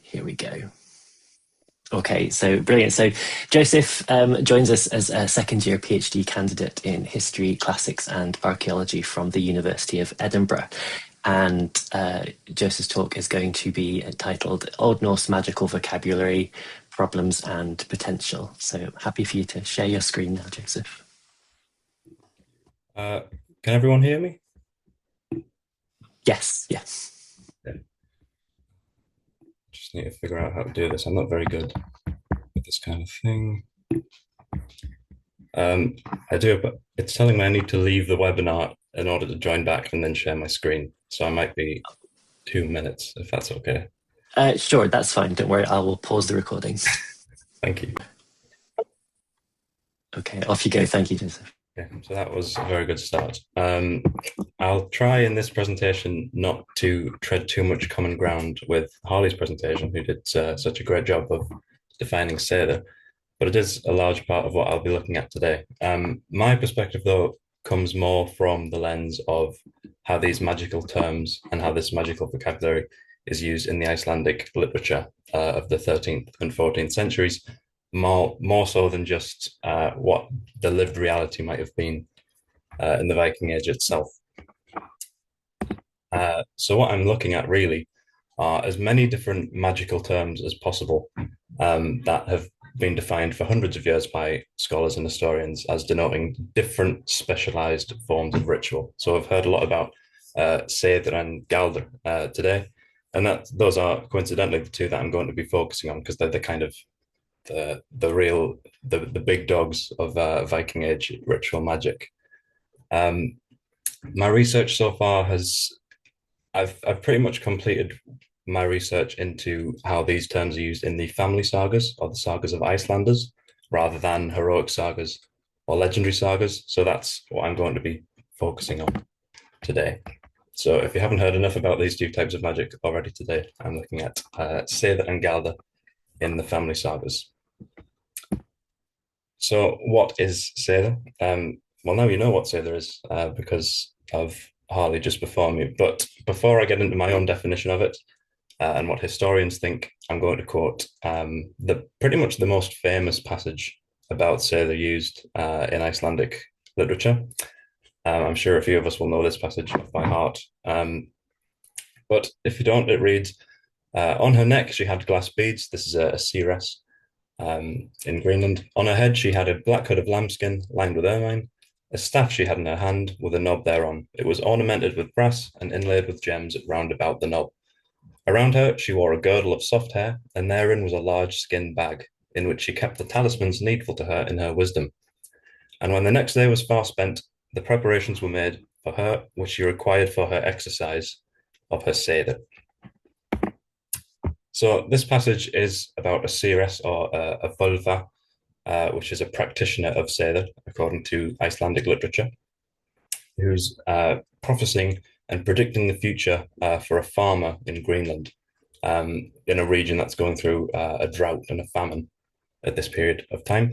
Here we go. Okay, so brilliant. So Joseph joins us as a second year PhD candidate in history, classics, and archaeology from the University of Edinburgh. And Joseph's talk is going to be entitled Old Norse Magical Vocabulary, Problems and Potential. So happy for you to share your screen now, Joseph. Uh, can everyone hear me? Yes, yes. Yeah. Just need to figure out how to do this. I'm not very good with this kind of thing. Um, I do, but it's telling me I need to leave the webinar in order to join back and then share my screen. So I might be 2 minutes, if that's okay. Sure, that's fine. Don't worry, I will pause the recording. Thank you. Okay, off you go. Thank you, Joseph. Yeah, so that was a very good start. I'll try in this presentation not to tread too much common ground with Harley's presentation, who did such a great job of defining Seda, but it is a large part of what I'll be looking at today. My perspective, though, comes more from the lens of how these magical terms and how this magical vocabulary is used in the Icelandic literature of the 13th and 14th centuries, more so than just what the lived reality might have been in the Viking Age itself. So what I'm looking at really are as many different magical terms as possible that have been defined for hundreds of years by scholars and historians as denoting different specialized forms of ritual. So I've heard a lot about Seder and Galdr today, and that those are coincidentally the two that I'm going to be focusing on because they're the kind of the big dogs of Viking Age ritual magic. Um, my research so far has I've pretty much completed my research into how these terms are used in the family sagas or the sagas of Icelanders rather than heroic sagas or legendary sagas. So that's what I'm going to be focusing on today. So if you haven't heard enough about these two types of magic already today, I'm looking at Seder and Galdr in the family sagas. So what is Seder? Well, now you know what Seder is because of Harley just before me. But before I get into my own definition of it and what historians think, I'm going to quote the pretty much the most famous passage about Seder used in Icelandic literature. I'm sure a few of us will know this passage by heart. But if you don't, it reads, on her neck she had glass beads. This is a seeress in Greenland. On her head she had a black hood of lambskin lined with ermine. A staff she had in her hand with a knob thereon. It was ornamented with brass and inlaid with gems round about the knob. Around her she wore a girdle of soft hair, and therein was a large skin bag, in which she kept the talismans needful to her in her wisdom. And when the next day was far spent, the preparations were made for her which she required for her exercise of her Seder. So this passage is about a seeress or a völva, which is a practitioner of Seder, according to Icelandic literature, who's prophesying and predicting the future for a farmer in Greenland, in a region that's going through a drought and a famine at this period of time.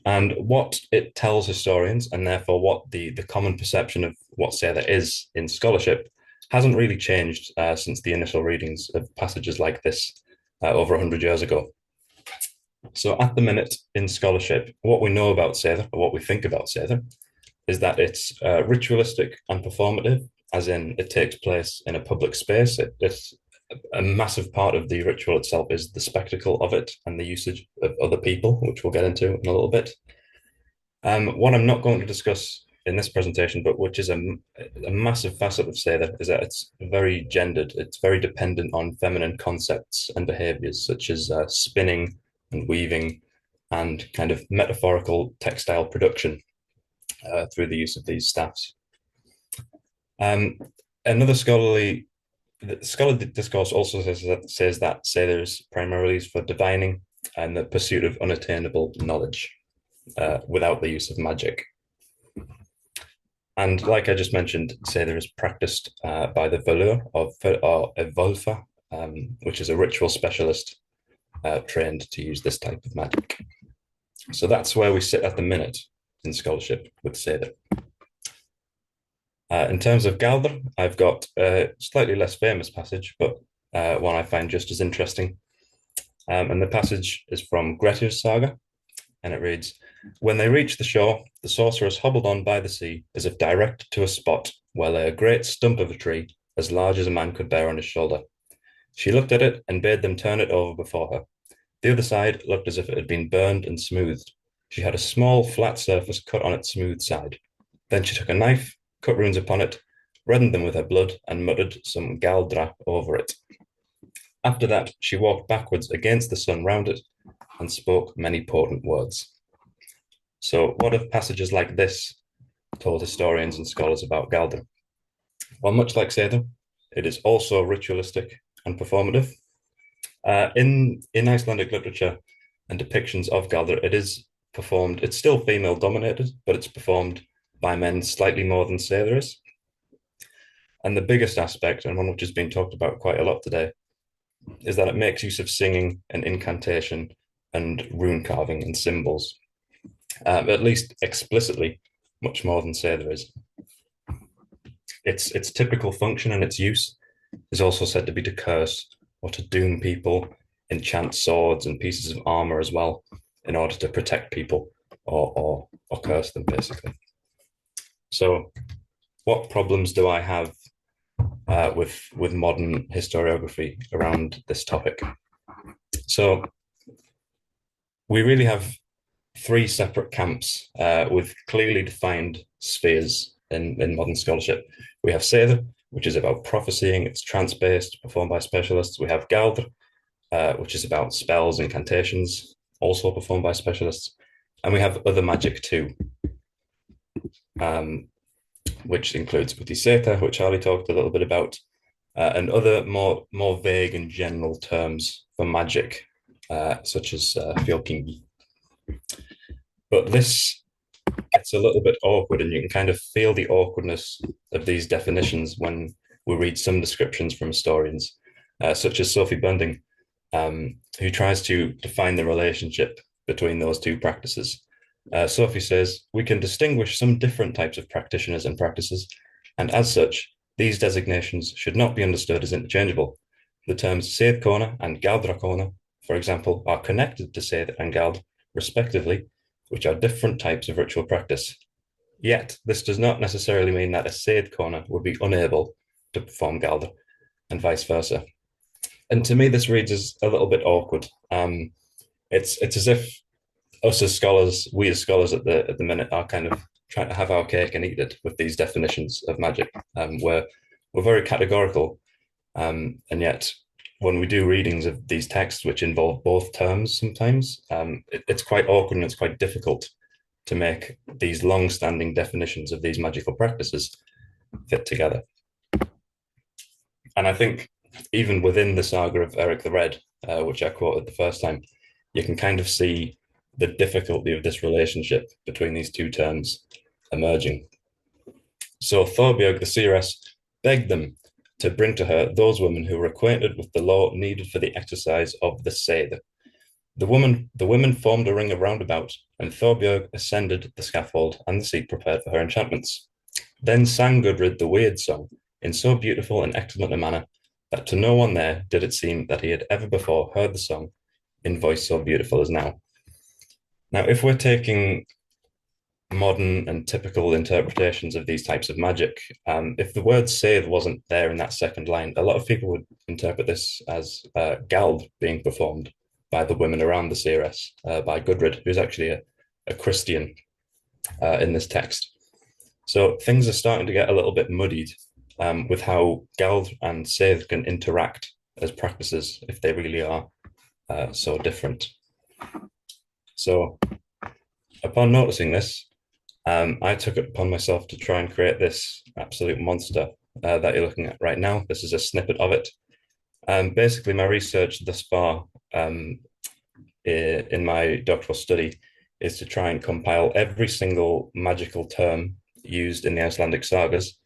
And what it tells historians, and therefore what the common perception of what Seder is in scholarship, hasn't really changed since the initial readings of passages like this over 100 years ago. So at the minute in scholarship, what we know about Seder, or what we think about Seder, is that it's ritualistic and performative, as in it takes place in a public space. It's a massive part of the ritual itself is the spectacle of it and the usage of other people, which we'll get into in a little bit. What I'm not going to discuss in this presentation, but which is a massive facet of Seder, is that it's very gendered. It's very dependent on feminine concepts and behaviors, such as spinning and weaving and kind of metaphorical textile production through the use of these staffs. Another scholarly discourse also says that Seder is primarily used for divining and the pursuit of unattainable knowledge without the use of magic. And like I just mentioned, Seder is practiced by the Völur or a Völva, which is a ritual specialist trained to use this type of magic. So that's where we sit at the minute in scholarship with Seder. In terms of Galdr, I've got a slightly less famous passage, but one I find just as interesting. And the passage is from Grettir's saga, and it reads, "When they reached the shore, the sorceress hobbled on by the sea as if directed to a spot where lay a great stump of a tree as large as a man could bear on his shoulder. She looked at it and bade them turn it over before her. The other side looked as if it had been burned and smoothed. She had a small flat surface cut on its smooth side. Then she took a knife, cut runes upon it, reddened them with her blood, and muttered some galdra over it. After that, she walked backwards against the sun round it and spoke many potent words." So, what have passages like this told historians and scholars about Galdr? Well, much like Seder, it is also ritualistic and performative. In Icelandic literature and depictions of Galdr, it is performed. It's still female dominated, but it's performed by men slightly more than Seder is. And the biggest aspect, and one which has been talked about quite a lot today, is that it makes use of singing and incantation and rune carving and symbols, at least explicitly, much more than Seder is. Its typical function and its use is also said to be to curse or to doom people, enchant swords and pieces of armor as well, in order to protect people or curse them, basically. So, what problems do I have with modern historiography around this topic? So, we really have three separate camps with clearly defined spheres in modern scholarship. We have Seder, which is about prophesying, it's trance-based, performed by specialists. We have Galdr, which is about spells, incantations, also performed by specialists. And we have other magic too, which includes Buddhiseta, which Harley talked a little bit about, and other more vague and general terms for magic, such as Fylkingi. But this gets a little bit awkward, and you can kind of feel the awkwardness of these definitions when we read some descriptions from historians, such as Sophie Bunding, who tries to define the relationship between those two practices. Sophie says, "We can distinguish some different types of practitioners and practices, and as such, these designations should not be understood as interchangeable. The terms Seðkona and Galdrakona, for example, are connected to Seth and Gald, respectively, which are different types of ritual practice. Yet, this does not necessarily mean that a Seðkona would be unable to perform Galdr, and vice versa." And to me, this reads as a little bit awkward. It's as if us as scholars, we as scholars at the minute, are kind of trying to have our cake and eat it with these definitions of magic. We're very categorical, and yet when we do readings of these texts, which involve both terms, sometimes it's quite awkward and it's quite difficult to make these long-standing definitions of these magical practices fit together. And I think even within the saga of Eric the Red, which I quoted the first time, you can kind of see the difficulty of this relationship between these two terms emerging. So Thorbjörg the seeress begged them to bring to her those women who were acquainted with the law needed for the exercise of the Seder. The women formed a ring around about, and Thorbjörg ascended the scaffold and the seat prepared for her enchantments. Then sang Gudrid the weird song in so beautiful and excellent a manner that to no one there did it seem that he had ever before heard the song in voice so beautiful as now. Now, if we're taking modern and typical interpretations of these types of magic, if the word save wasn't there in that second line, a lot of people would interpret this as Gald being performed by the women around the seeress, by Gudrid, who's actually a Christian in this text. So things are starting to get a little bit muddied with how Gald and Save can interact as practices if they really are so different. So upon noticing this, I took it upon myself to try and create this absolute monster that you're looking at right now. This is a snippet of it. Basically, my research thus far in my doctoral study is to try and compile every single magical term used in the Icelandic sagas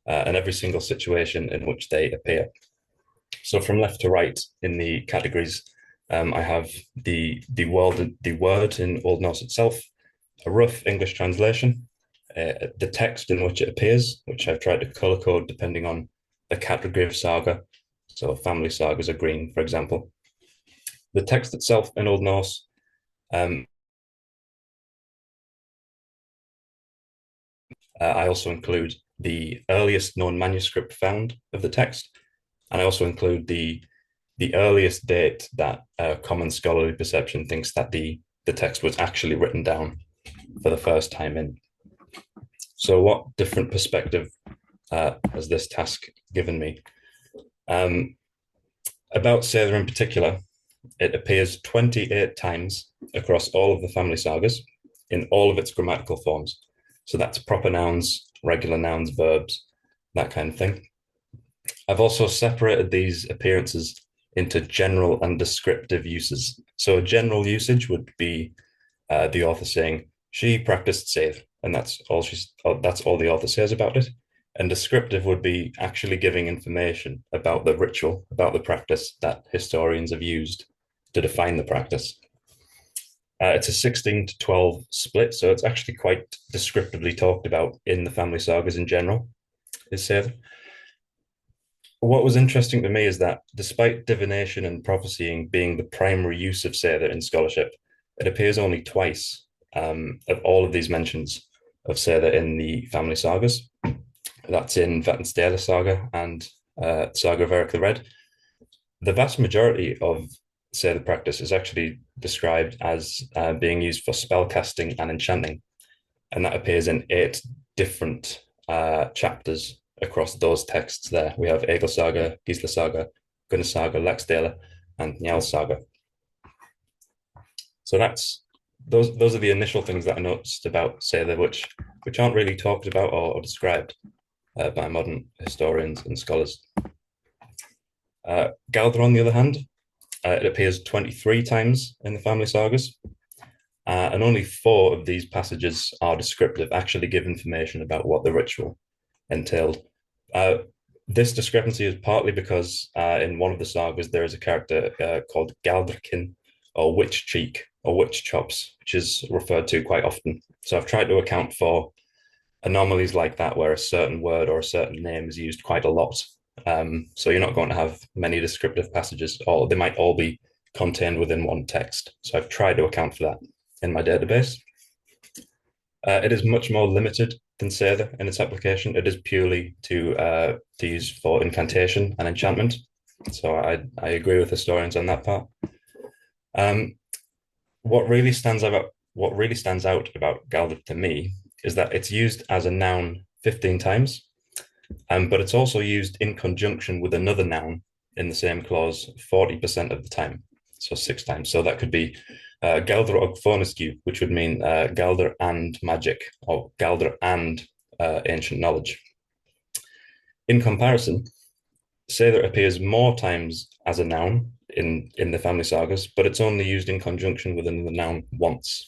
and every single situation in which they appear. So from left to right in the categories, I have the word in Old Norse itself, a rough English translation, the text in which it appears, which I've tried to color code depending on the category of saga. So family sagas are green, for example. The text itself in Old Norse, um, I also include the earliest known manuscript found of the text, and I also include the earliest date that common scholarly perception thinks that the text was actually written down for the first time in. So, what different perspective has this task given me? Um, about Seidr in particular, it appears 28 times across all of the family sagas in all of its grammatical forms. So that's proper nouns, regular nouns, verbs, that kind of thing. I've also separated these appearances into general and descriptive uses. So a general usage would be the author saying she practiced Seidr, and that's all the author says about it. And descriptive would be actually giving information about the ritual, about the practice that historians have used to define the practice. It's a 16 to 12 split, so it's actually quite descriptively talked about in the family sagas in general, is Seidr. What was interesting to me is that despite divination and prophesying being the primary use of Seidr in scholarship, it appears only twice of all of these mentions of Seidr in the family sagas. That's in Vatnsdale saga and Saga of Eric the Red. The vast majority of Seidr practice is actually described as being used for spell casting and enchanting, and that appears in 8 different chapters across those texts there. We have Egil Saga, Gisla Saga, Gunnar Saga, Laxdale, and Njal Saga. So that's those are the initial things that I noticed about Seidr, which aren't really talked about or described by modern historians and scholars. Galdr, on the other hand, it appears 23 times in the family sagas, and only 4 of these passages are descriptive, actually give information about what the ritual entailed. Uh, this discrepancy is partly because in one of the sagas there is a character called Galdrikin, or Witch Cheek, or Witch Chops, which is referred to quite often. So I've tried to account for anomalies like that where a certain word or a certain name is used quite a lot. So you're not going to have many descriptive passages, or they might all be contained within one text. So I've tried to account for that in my database. It is much more limited than Seidr in its application. It is purely to use for incantation and enchantment. So I agree with historians on that part. Um, what really stands out about Galdr to me is that it's used as a noun 15 times, but it's also used in conjunction with another noun in the same clause 40% of the time, so 6 times. So that could be Galdr og Fornescue, which would mean Galdr and magic, or Galdr and ancient knowledge. In comparison, Seidr appears more times as a noun in the family sagas, but it's only used in conjunction with another noun once.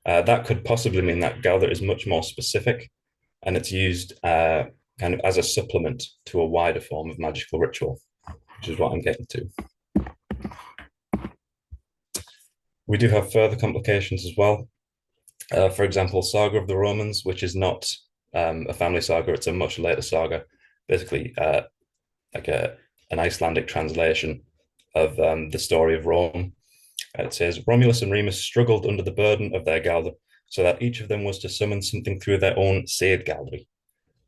That could possibly mean that Galdr is much more specific, and it's used kind of as a supplement to a wider form of magical ritual, which is what I'm getting to. We do have further complications as well. For example, Saga of the Romans, which is not a family saga, it's a much later saga, basically like an Icelandic translation of the story of Rome. It says Romulus and Remus struggled under the burden of their Galdr, so that each of them was to summon something through their own Seid Galdri.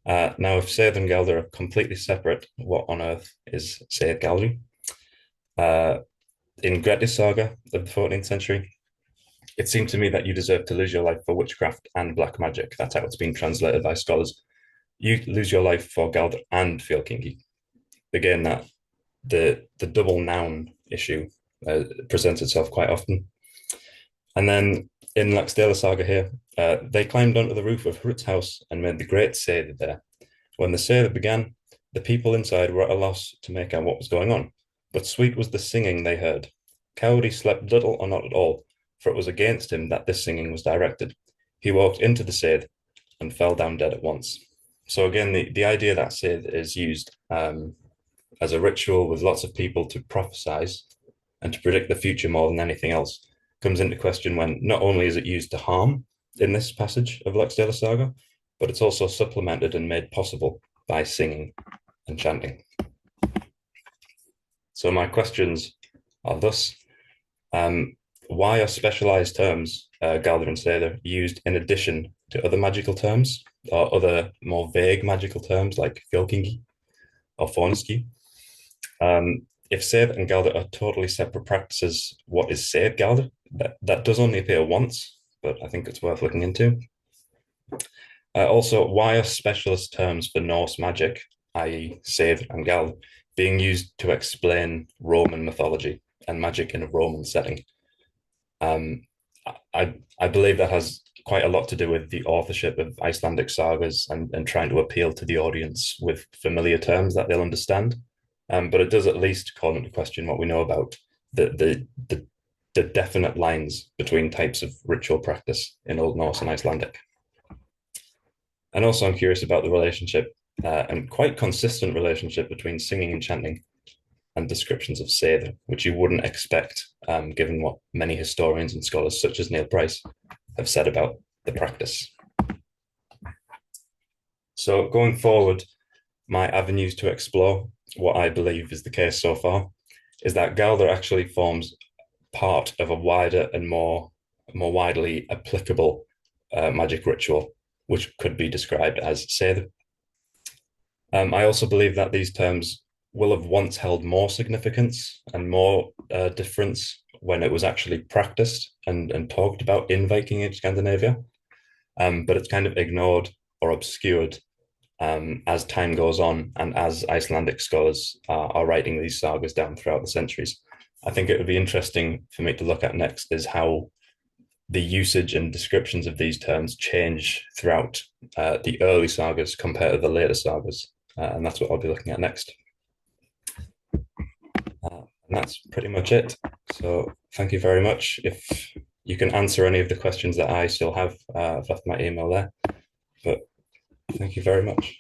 Now, if Seid and Galdr are completely separate, what on earth is Seid Galdri? In Grettis Saga of the 14th century, it seemed to me that you deserve to lose your life for witchcraft and black magic. That's how it's been translated by scholars. You lose your life for Galdr and Fjolkingi. Again, that the double noun issue presents itself quite often. And then in Laxdale Saga here, they climbed onto the roof of Hrut's house and made the great Seidr there. When the Seidr began, the people inside were at a loss to make out what was going on. But sweet was the singing they heard. Cowrie slept little or not at all, for it was against him that this singing was directed. He walked into the Seidr and fell down dead at once. So again, the idea that Seidr is used as a ritual with lots of people to prophesize and to predict the future more than anything else comes into question when not only is it used to harm in this passage of Laxdale Saga, but it's also supplemented and made possible by singing and chanting. So my questions are thus: um, why are specialized terms, Galdr and Seidr, used in addition to other magical terms or other more vague magical terms like Fjokingi or Fornski? If Save and Galdr are totally separate practices, what is Save Galdr? That does only appear once, but I think it's worth looking into. Also, why are specialist terms for Norse magic, i.e., Save and Galdr, being used to explain Roman mythology and magic in a Roman setting? Um, I believe that has quite a lot to do with the authorship of Icelandic sagas and trying to appeal to the audience with familiar terms that they'll understand. But it does at least call into question what we know about the definite lines between types of ritual practice in Old Norse and Icelandic. And also, I'm curious about the relationship and quite consistent relationship between singing and chanting and descriptions of Seidr, which you wouldn't expect, given what many historians and scholars, such as Neil Price, have said about the practice. So, going forward, my avenues to explore what I believe is the case so far is that Galdr actually forms part of a wider and more widely applicable magic ritual, which could be described as Seidr. I also believe that these terms will have once held more significance and more difference when it was actually practiced and talked about in Viking Age Scandinavia. But it's kind of ignored or obscured as time goes on and as Icelandic scholars are writing these sagas down throughout the centuries. I think it would be interesting for me to look at next is how the usage and descriptions of these terms change throughout the early sagas compared to the later sagas. And that's what I'll be looking at next. And that's pretty much it. So thank you very much. If you can answer any of the questions that I still have, I've left my email there. But thank you very much.